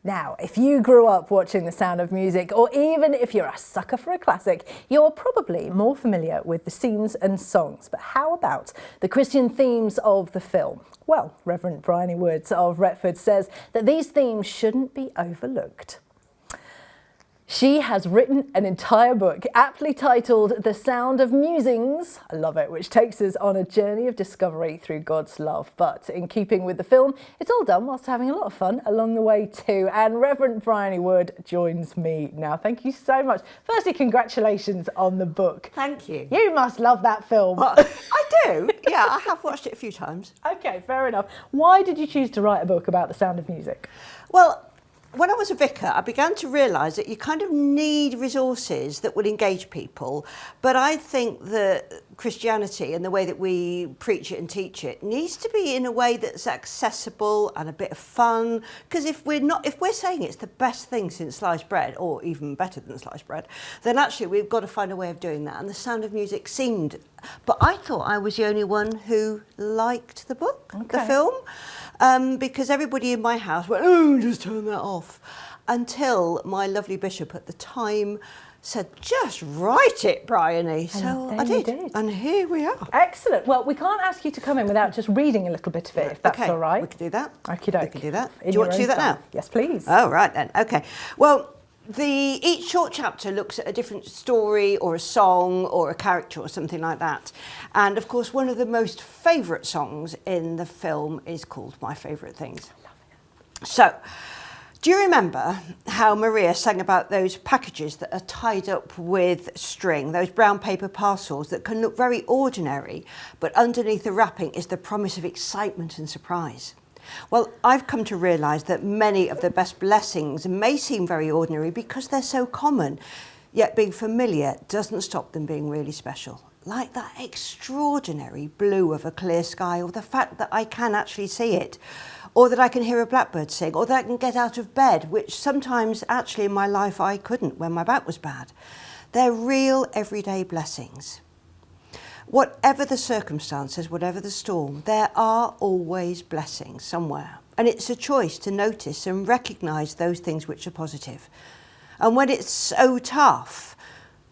Now, if you grew up watching The Sound of Music, or even if you're a sucker for a classic, you're probably more familiar with the scenes and songs. But how about the Christian themes of the film? Well, Reverend Bryony Wood of Retford says that these themes shouldn't be overlooked. She has written an entire book aptly titled The Sound of Musings, I love it, which takes us on a journey of discovery through God's love. But in keeping with the film, it's all done whilst having a lot of fun along the way too. And Reverend Bryony Wood joins me now. Thank you so much. Firstly, congratulations on the book. Thank you. You must love that film. Well, I do. Yeah, I have watched it a few times. Okay, fair enough. Why did you choose to write a book about The Sound of Music? Well, when I was a vicar, I began to realise that you kind of need resources that would engage people. But I think that Christianity and the way that we preach it and teach it needs to be in a way that's accessible and a bit of fun. Because if we're saying it's the best thing since sliced bread, or even better than sliced bread, then actually we've got to find a way of doing that. And The Sound of Music seemed, but I thought I was the only one who liked the book, the film. Because everybody in my house went, oh, just turn that off. Until my lovely bishop at the time said, just write it, Bryony. So I did. And here we are. Excellent. Well, we can't ask you to come in without just reading a little bit of it, if that's all right. We can do that. Okey-doke. We can do that. Do you want to do that now? Yes, please. Oh, right then. Okay. Well, each short chapter looks at a different story or a song or a character or something like that. And of course, one of the most favourite songs in the film is called My Favourite Things. I love it. So, do you remember how Maria sang about those packages that are tied up with string, those brown paper parcels that can look very ordinary, but underneath the wrapping is the promise of excitement and surprise? Well, I've come to realise that many of the best blessings may seem very ordinary because they're so common, yet being familiar doesn't stop them being really special. Like that extraordinary blue of a clear sky, or the fact that I can actually see it, or that I can hear a blackbird sing, or that I can get out of bed, which sometimes actually in my life I couldn't when my back was bad. They're real everyday blessings. Whatever the circumstances, whatever the storm, there are always blessings somewhere. And it's a choice to notice and recognise those things which are positive. And when it's so tough,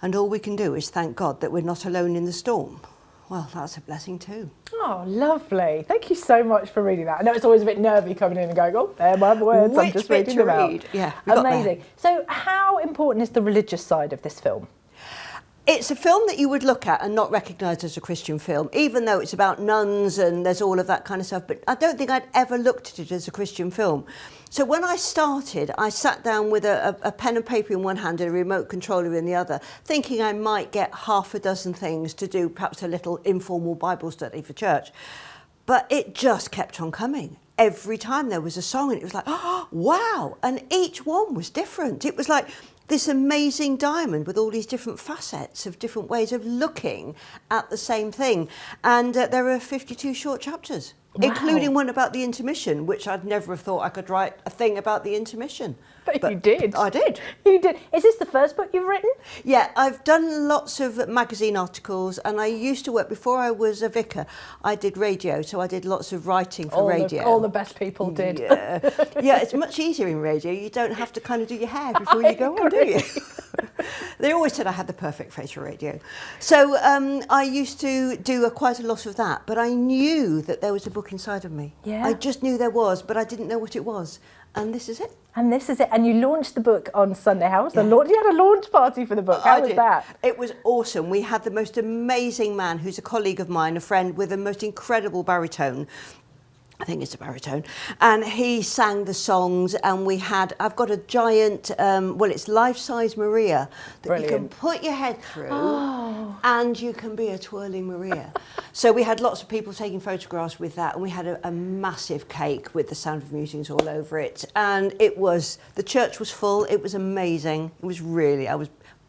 and all we can do is thank God that we're not alone in the storm, well, that's a blessing too. Oh, lovely. Thank you so much for reading that. I know it's always a bit nervy coming in and going, oh, there are my words, I'm just reading them out. Yeah, amazing. So how important is the religious side of this film? It's a film that you would look at and not recognise as a Christian film, even though it's about nuns and there's all of that kind of stuff. But I don't think I'd ever looked at it as a Christian film. So when I started, I sat down with a pen and paper in one hand and a remote controller in the other, thinking I might get half a dozen things to do, perhaps a little informal Bible study for church. But it just kept on coming. Every time there was a song, and it was like, oh, wow. And each one was different. It was like this amazing diamond with all these different facets of different ways of looking at the same thing. And there are 52 short chapters, including one about the intermission, which I'd never have thought I could write a thing about the intermission. But you did. I did. You did. Is this the first book you've written? Yeah, I've done lots of magazine articles, and I used to work, before I was a vicar, I did radio, so I did lots of writing for radio. All the best people did. Yeah. Yeah, it's much easier in radio. You don't have to kind of do your hair before you go on, do you? They always said I had the perfect face for radio. So I used to do quite a lot of that, but I knew that there was a book inside of me. Yeah. I just knew there was, but I didn't know what it was. And this is it. And this is it. And you launched the book on Sunday. How was the launch? You had a launch party for the book. How was that? It was awesome. We had the most amazing man who's a colleague of mine, a friend with the most incredible baritone. I think it's a baritone, and he sang the songs, and I've got a giant, it's life-size Maria that you can put your head through, and you can be a twirling Maria. So we had lots of people taking photographs with that, and we had a massive cake with the Sound of Musings all over it, and the church was full. It was amazing. It was really,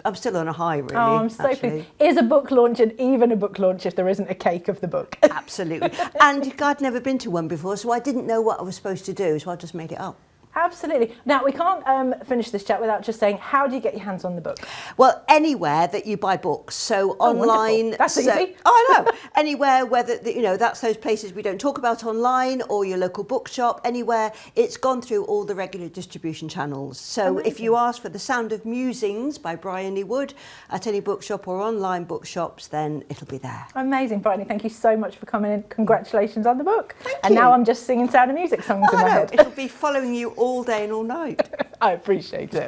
I'm still on a high, really. Oh, I'm so pleased. Is a book launch and even a book launch if there isn't a cake of the book? Absolutely. And I'd never been to one before, so I didn't know what I was supposed to do, so I just made it up. Absolutely. Now, we can't finish this chat without just saying, how do you get your hands on the book? Well, anywhere that you buy books, so online. Wonderful. That's easy. Oh, I know. Anywhere, whether that's those places we don't talk about online, or your local bookshop. Anywhere, it's gone through all the regular distribution channels. So Amazing. if you ask for The Sound of Musings by Bryony Wood at any bookshop or online bookshops, then it'll be there. Amazing, Bryony. Thank you so much for coming in. Congratulations on the book. Thank you. Now I'm just singing Sound of Music songs in my head. It'll be following you all day and all night. I appreciate it.